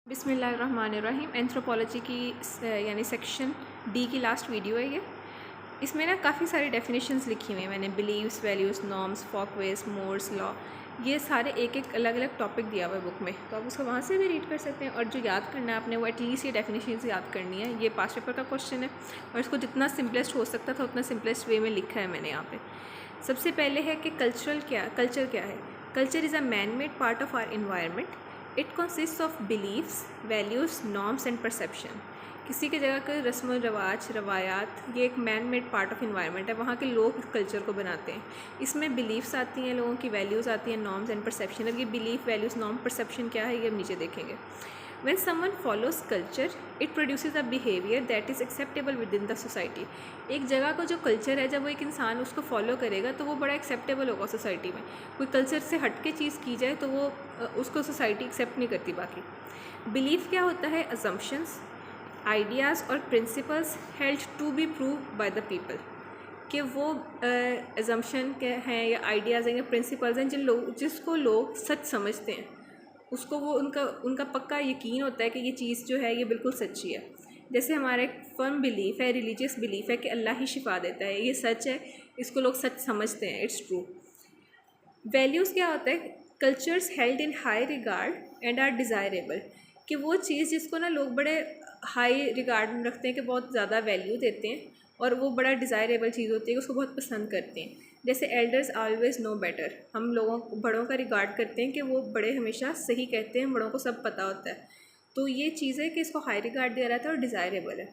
बिस्मिल्लाहिर्रहमानिर्रहीम। एंथ्रोपोलॉजी की यानी सेक्शन डी की लास्ट वीडियो है ये। इसमें ना काफ़ी सारी डेफिनेशंस लिखी हुई हैं मैंने, beliefs, values, norms, folkways, mores, law, ये सारे एक एक अलग अलग टॉपिक दिया हुआ है बुक में, तो आप उसको वहाँ से भी रीड कर सकते हैं। और जो याद करना है आपने वो एटलीस्ट ये डेफिनेशंस याद करनी है। ये पास पेपर का क्वेश्चन है और इसको जितना सिंपलेस्ट हो सकता था उतना सिंपलेस्ट वे में लिखा है मैंने यहाँ पे। सबसे पहले है कि कल्चर क्या है। Culture is a man made part of our environment. It consist of beliefs, values, norms and perception. किसी की जगह के रस्म रवाज, रवायात, ये एक man made part of environment है, वहाँ के लोग इस कल्चर को बनाते हैं। इसमें बिलीव्स आती हैं, लोगों की वैल्यूज़ आती हैं, नॉर्म्स एंड परसेप्शन। अब ये बिलीफ, वैल्यूज़, नॉर्म, परसेप्शन क्या है ये हम नीचे देखेंगे। When someone follows culture, it produces a behavior that is acceptable within the society. एक जगह का जो कल्चर है, जब वो एक इंसान उसको फॉलो करेगा तो वो बड़ा एक्सेप्टेबल होगा सोसाइटी में। कोई कल्चर से हट के चीज़ की जाए तो वो उसको सोसाइटी एक्सेप्ट नहीं करती। बाकी बिलीफ क्या होता है? असम्पशंस, आइडियाज़ और principles held to be prove by the people. कि वो एजम्पशन के हैं या आइडियाज़ हैं या प्रिंसिपल्स हैं जिसको लोग सच समझते हैं, उसको वो उनका पक्का यकीन होता है कि ये चीज़ जो है ये बिल्कुल सच्ची है। जैसे हमारा एक फर्म बिलीफ है, रिलीजियस बिलीफ है कि अल्लाह ही शिफा देता है, ये सच है, इसको लोग सच समझते हैं, इट्स ट्रू। वैल्यूज़ क्या होता है? Cultures held in high regard and are desirable. कि वो चीज़ जिसको ना लोग बड़े हाई रिगार्ड में रखते हैं, कि बहुत ज़्यादा वैल्यू देते हैं और वो बड़ा डिज़ायरेबल चीज़ होती है, उसको बहुत पसंद करते हैं। जैसे एल्डर्स ऑलवेज नो बेटर, हम लोगों बड़ों का रिगार्ड करते हैं कि वो बड़े हमेशा सही कहते हैं, बड़ों को सब पता होता है। तो ये चीज़ है कि इसको हाई रिगार्ड दिया जाता है और डिज़ायरेबल है।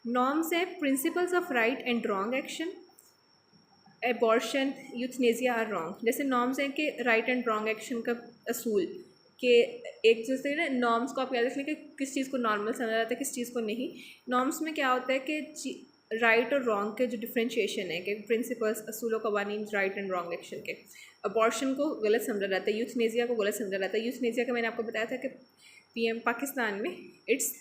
नॉर्म्स है principles of right and wrong action, abortion, euthanasia are wrong. जैसे नॉर्म्स हैं कि राइट एंड रॉन्ग एक्शन का असूल, कि एक जैसे ना नॉर्म्स को आप याद रखें कि किस चीज़ को नॉर्मल समझा जाता है, किस चीज़ को नहीं। नॉर्म्स में क्या होता है कि राइट और रॉन्ग के जो डिफ्रेंशिएशन है, कि प्रिंसिपल्स, असूल कवानीन राइट एंड रॉन्ग एक्शन के। अबॉर्शन को गलत समझा जाता है, यूथनेसिया को गलत समझा जाता है। यूथनेसिया का मैंने आपको बताया था कि पीएम पाकिस्तान में इट्स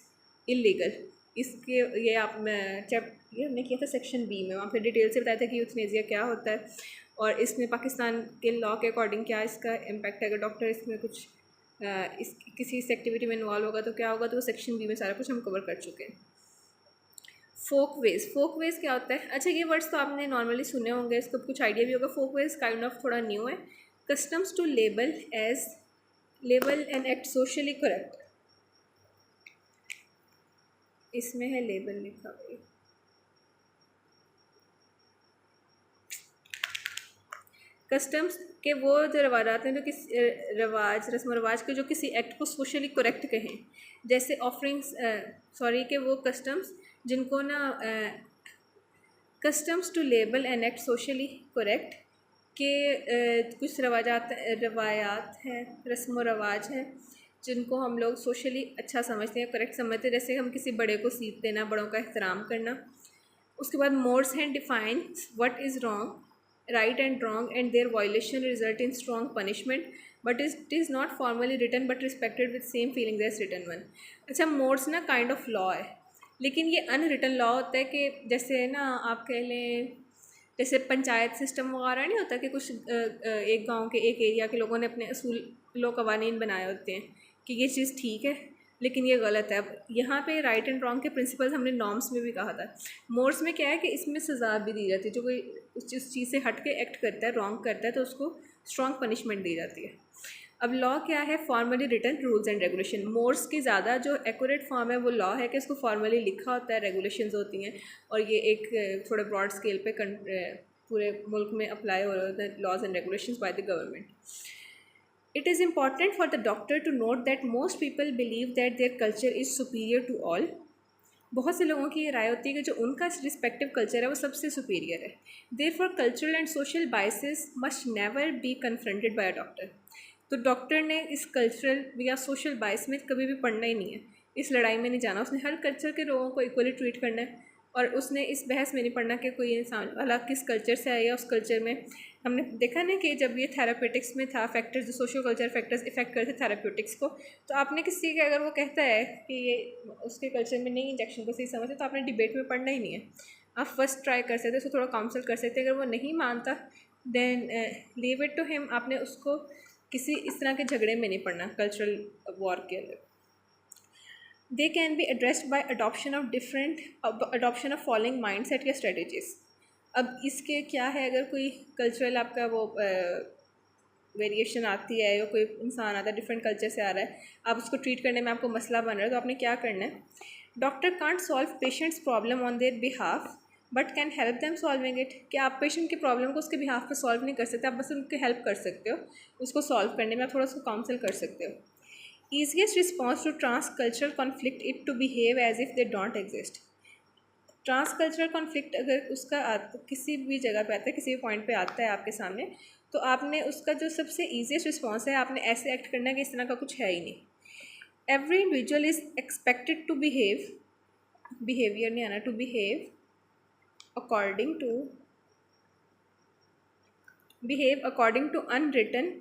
इलीगल। इसके ये आप ये हमने किया था सेक्शन बी में, वहाँ पे डिटेल से बताया था कि यूथनेसिया क्या होता है और इसमें पाकिस्तान के लॉ के अकॉर्डिंग क्या इसका इम्पैक्ट है। अगर डॉक्टर इसमें कुछ इस किसी इस एक्टिविटी में इन्वॉल्व होगा तो क्या होगा, तो वो सेक्शन बी में सारा कुछ हम कवर कर चुके हैं। फोकवेज क्या होता है? अच्छा, ये वर्ड्स तो आपने नॉर्मली सुने होंगे, इसको कुछ आइडिया भी होगा। फोकवेज काइंड ऑफ थोड़ा न्यू है। Customs to label and act socially correct. इसमें है लेबल लिखा हुआ। कस्टम्स के वो जो रवाजात हैं, जो किसी रस्म रवाज के जो किसी एक्ट को सोशली करेक्ट कहें। जैसे ऑफरिंग्स के वो कस्टम्स जिनको ना customs to label and act socially correct के कुछ रवायात हैं, रस्म व रवाज हैं जिनको हम लोग सोशली अच्छा समझते हैं, करेक्ट समझते हैं। जैसे हम किसी बड़े को सीख देना, बड़ों का एहतराम करना। उसके बाद मोड्स हैं defines what is wrong, right and wrong and their violation result in strong punishment, but it is not formally written but respected with same feelings as written one. अच्छा, मोड्स ना काइंड ऑफ लॉ है, लेकिन ये unwritten law होता है। कि जैसे ना आप कह लें, जैसे पंचायत सिस्टम वगैरह नहीं होता कि कुछ एक गांव के एक एरिया के लोगों ने अपने असूल लो कवानीन बनाए होते हैं कि ये चीज़ ठीक है लेकिन ये गलत है। अब यहाँ पे राइट एंड रॉन्ग के प्रिंसिपल्स हमने नॉर्म्स में भी कहा था। मोड्स में क्या है कि इसमें सज़ा भी दी जाती है, जो कोई उस चीज़ से हट के एक्ट करता है, रॉन्ग करता है, तो उसको स्ट्रॉन्ग पनिशमेंट दी जाती है। अब लॉ क्या है? Formally written rules and regulation. Modes की ज़्यादा जो एक्यूरेट फॉर्म है वो लॉ है कि इसको फॉर्मली लिखा होता है, रेगुलेशंस होती हैं और ये एक थोड़े ब्रॉड स्केल पे पूरे मुल्क में अप्लाई हो रहे होते हैं laws and regulations by the government. It is important for the doctor to note that most people believe that their culture is superior to all. बहुत से लोगों की ये राय होती है कि जो उनका रिस्पेक्टिव कल्चर है वो सबसे सुपीरियर है। Therefore, cultural and social biases must never be confronted by a doctor. तो डॉक्टर ने इस कल्चरल या सोशल बायस में कभी भी पढ़ना ही नहीं है, इस लड़ाई में नहीं जाना। उसने हर कल्चर के लोगों को इक्वली ट्रीट करना है और उसने इस बहस में नहीं पढ़ना कि कोई इंसान अलग किस कल्चर से आया। उस कल्चर में हमने देखा ना कि जब ये थेरापेटिक्स में था, फैक्टर्स जो सोशल कल्चर फैक्टर्स इफेक्ट करते थेरापेटिक्स को, तो आपने किसी का अगर वो कहता है कि ये उसके कल्चर में नहीं इंजेक्शन को सही समझते, तो आपने डिबेट में पढ़ना ही नहीं है। आप फर्स्ट ट्राई कर सकते, उसको थोड़ा काउंसिल कर सकते। अगर वो नहीं मानता then leave it to him. आपने उसको किसी इस तरह के झगड़े में नहीं पड़ना कल्चरल वॉर के अंदर। They can be addressed by adoption of following mind set या स्ट्रेटजीज। अब इसके क्या है, अगर कोई कल्चरल आपका वो वेरिएशन आती है या कोई इंसान आता है डिफरेंट कल्चर से आ रहा है, आप उसको ट्रीट करने में आपको मसला बन रहा है, तो आपने क्या करना है, doctor can't solve patients problem on their behalf but can help them solving it. कि आप पेशेंट की प्रॉब्लम को उसके बिहाफ पे सॉल्व नहीं कर सकते, आप बस उनकी हेल्प कर सकते हो, उसको सॉल्व करने में आप थोड़ा उसको काउंसिल कर सकते हो। Easiest response to transcultural conflict it to behave as if they don't exist. Transcultural conflict अगर उसका किसी भी जगह पे आता है, किसी भी पॉइंट पे आता है आपके सामने, तो आपने उसका जो सबसे ईजीएस्ट रिस्पॉन्स है, आपने ऐसे एक्ट करना है कि इस तरह का कुछ है ही नहीं। Every individual is expected to behaviour नहीं आना, to behave according to unwritten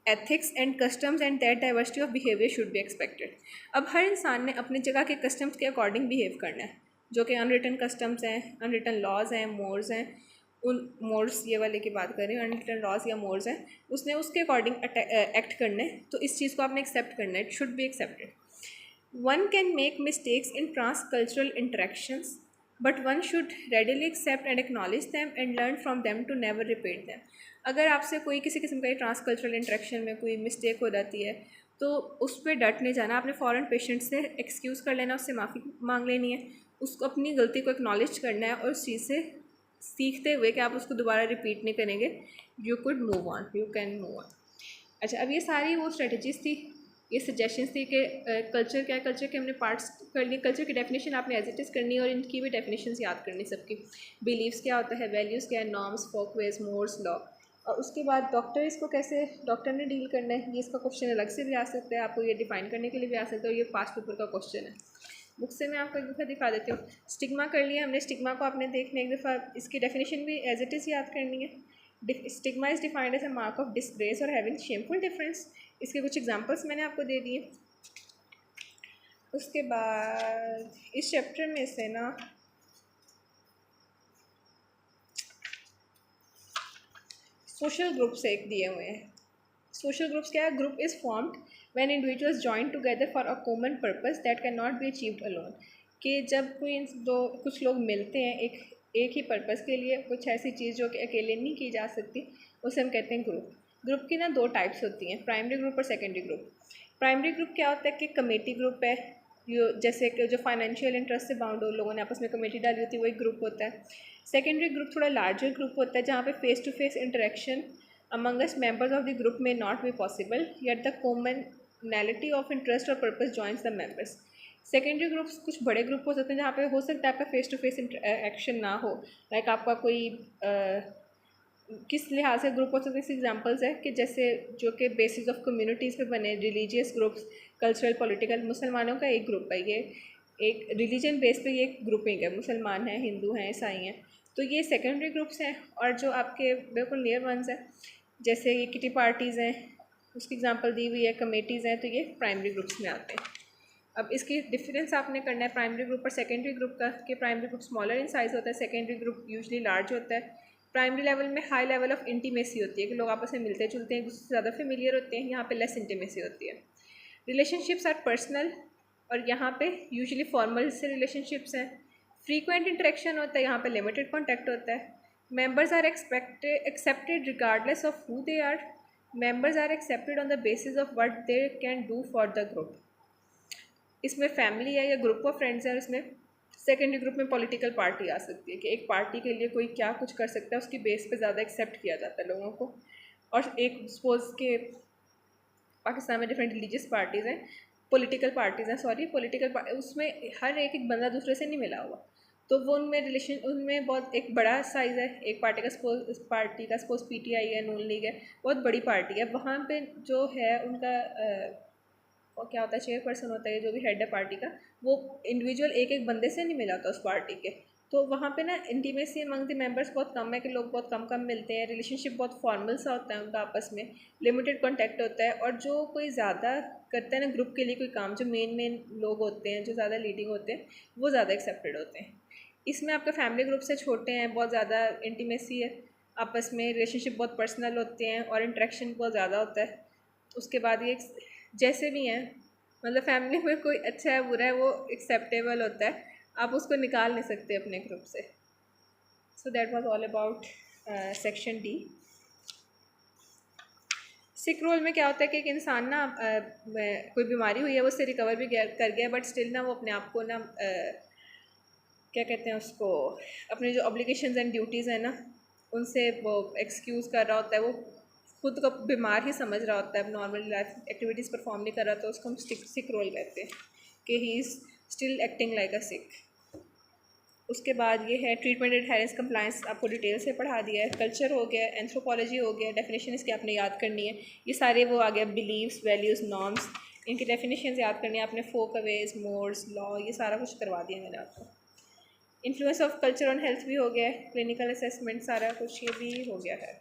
ethics and customs and that diversity of behaviour should be expected. अब हर इंसान ने अपने जगह के कस्टम्स के अकॉर्डिंग बिहेव करना है, जो कि अनरिटन कस्टम्स हैं, अनरिटन लॉज हैं, मोर्स हैं, उन मोर्स ये वाले की बात करें, अनरिटन लॉज या मोर्स हैं, उसने उसके अकॉर्डिंग एक्ट करना है, तो इस चीज़ को आपने एक्सेप्ट करना है, it should be accepted. One can make mistakes in transcultural interactions but one should readily accept and acknowledge them and learn from them to never repeat them. अगर आपसे कोई किसी किस्म का ट्रांस कल्चरल इंटरेक्शन में कोई mistake हो जाती है, तो उस पर डट नहीं जाना, आपने फ़ौरन पेशेंट से एक्सक्यूज़ कर लेना, उससे माफ़ी मांग लेनी है, उसको अपनी गलती को एक्नॉलेज करना है और उस चीज़ से सीखते हुए कि आप उसको दोबारा रिपीट नहीं करेंगे, यू कैन मूव ऑन। अच्छा, अब ये सारी वो स्ट्रेटजीज़ थी, ये सजेशंस थी कि कल्चर क्या है, कल्चर के हमने पार्ट्स करनी, कल्चर की डेफिनेशन आपने एज इट इज़ करनी है और इनकी भी डेफिनेशंस याद करनी सबकी। बिलीव्स क्या होता है, वैल्यूज़ क्या है, नॉर्म्स, फोकवेज, मोर्स, लॉ, और उसके बाद डॉक्टर इसको कैसे डॉक्टर ने डील करना है, ये इसका क्वेश्चन अलग से भी आ सकता है, आपको ये डिफाइन करने के लिए भी आ सकता है, और ये पास्ट पेपर का क्वेश्चन है। बुक से मैं आपको एक दफ़ा दिखा देती हूँ। स्टिग्मा कर लिया हमने, स्टिग्मा को आपने देखने एक दफ़ा इसकी डेफिनेशन भी एज इट इज़ याद करनी है। Stigma is defined as a mark of disgrace और हैविंग शेमफुल डिफरेंस। इसके कुछ एग्जांपल्स मैंने आपको दे दिए। उसके बाद इस चैप्टर में से ना सोशल ग्रुप्स एक दिए हुए हैं। सोशल ग्रुप्स क्या है, group is formed when individuals join together for a common purpose that can not be achieved alone. कि जब कोई कुछ लोग मिलते हैं एक ही पर्पस के लिए, कुछ ऐसी चीज़ जो कि अकेले नहीं की जा सकती, उसे हम कहते हैं ग्रुप। ग्रुप की ना दो टाइप्स होती हैं, प्राइमरी ग्रुप और सेकेंडरी ग्रुप। प्राइमरी ग्रुप क्या होता है कि कमेटी ग्रुप है, जैसे कि जो फाइनेंशियल इंटरेस्ट से बाउंड हो, लोगों ने आपस में कमेटी डाली होती है, वो एक ग्रुप होता है। सेकेंडरी ग्रुप थोड़ा लार्जर ग्रुप होता है, जहाँ पे face to face interaction amongst members of the group may not be possible, yet the commonality of interest or purpose joins the members. Secondary groups कुछ बड़े ग्रुप हो सकते हैं जहाँ पे हो सकता है आपका फेस टू फेस एक्शन ना हो, लाइक आपका कोई किस लिहाज से ग्रुप हो सकते हैं। एग्जांपल्स है कि जैसे जो कि बेसिस ऑफ कम्युनिटीज़ पे बने रिलीजियस ग्रुप्स, कल्चरल, पॉलिटिकल। मुसलमानों का एक ग्रुप है, ये एक रिलीजन बेस पे ये ग्रुपिंग है, मुसलमान हैं, हिंदू हैं, ईसाई हैं, तो ये सेकेंडरी ग्रुप्स हैं। और जो आपके बिल्कुल नियर वंस हैं, जैसे ये किटी पार्टीज़ हैं, उसकी एग्जांपल दी हुई है, कमेटीज़ हैं, तो ये प्राइमरी ग्रुप्स में आते हैं। अब इसकी डिफरेंस आपने करना है प्राइमरी ग्रुप और सेकेंडरी ग्रुप का, कि primary group smaller in size होता है, सेकेंडरी ग्रुप यूजली लार्ज होता है। प्राइमरी लेवल में हाई लेवल ऑफ इंटीमेसी होती है कि लोग आपस में मिलते जुलते हैं, एक दूसरे से ज़्यादा फेमिलियर होते हैं। यहाँ पे लेस इंटीमेसी होती है। रिलेशनशिप्स आर पर्सनल, और यहाँ पे यूजुअली फॉर्मल से रिलेशनशिप्स हैं। फ्रीक्वेंट इंटरेक्शन होता है, यहाँ पे लिमिटेड कॉन्टैक्ट होता है। Members are accepted regardless of who they are. Members are accepted on the basis of what they can do for the group. इसमें फैमिली है या ग्रुप ऑफ फ्रेंड्स है, इसमें सेकेंडरी ग्रुप में पॉलिटिकल पार्टी आ सकती है कि एक पार्टी के लिए कोई क्या कुछ कर सकता है, उसकी बेस पे ज़्यादा एक्सेप्ट किया जाता है लोगों को। और एक सपोज के पाकिस्तान में डिफरेंट रिलीजियस पार्टीज़ हैं, पॉलिटिकल पार्टीज़ हैं, उसमें हर एक बंदा दूसरे से नहीं मिला हुआ, तो वो उनमें बहुत एक बड़ा साइज़ है। एक पार्टी का सपोज PTI है, नून लीग है, बहुत बड़ी पार्टी है। वहाँ पे जो है उनका और क्या होता है, चेयरपर्सन होता है, जो भी हेड है पार्टी का, वो इंडिविजुअल एक एक बंदे से नहीं मिला होता उस पार्टी के। तो वहाँ पे ना इंटीमेसी अमंग द मेंबर्स बहुत कम है, कि लोग बहुत कम मिलते हैं। रिलेशनशिप बहुत फॉर्मल सा होता है उनका आपस में, लिमिटेड कॉन्टैक्ट होता है। और जो कोई ज़्यादा करता है ना ग्रुप के लिए कोई काम, जो मेन लोग होते हैं, जो ज़्यादा लीडिंग होते हैं, वो ज़्यादा एक्सेप्टेड होते हैं। इसमें आपका फैमिली ग्रुप से छोटे हैं, बहुत ज़्यादा इंटीमेसी है आपस में, रिलेशनशिप बहुत पर्सनल होते हैं और इंटरेक्शन बहुत ज़्यादा होता है। उसके बाद ये जैसे भी हैं मतलब फैमिली में कोई अच्छा है बुरा है वो एक्सेप्टेबल होता है, आप उसको निकाल नहीं सकते अपने ग्रुप से। So that was all about section D. Sick role में क्या होता है कि एक इंसान ना कोई बीमारी हुई है, वो उससे रिकवर भी कर गया, बट स्टिल ना वो अपने आप को ना क्या कहते हैं उसको, अपने जो ऑब्लिगेशंस एंड ड्यूटीज़ हैं ना उनसे वो एक्सक्यूज़ कर रहा होता है, वो खुद को बीमार ही समझ रहा होता है, नॉर्मल लाइफ एक्टिविटीज़ परफॉर्म नहीं कर रहा, तो उसको हम सिक रोल कहते हैं कि he is still acting like a sick. उसके बाद ये है ट्रीटमेंट एडहेरेंस कंप्लायंस, आपको डिटेल से पढ़ा दिया है। कल्चर हो गया, एंथ्रोपोलॉजी हो गया, डेफिनेशन इसकी आपने याद करनी है, ये सारे वो आ गया बिलीव्स वैल्यूज़ नॉर्म्स, इनकी डेफिनेशन याद करनी है आपने। फोक अवेज मोड्स लॉ ये सारा कुछ करवा दिया मैंने आपको। Influence of culture on health भी हो गया है, क्लिनिकल असेसमेंट सारा कुछ ये भी हो गया है।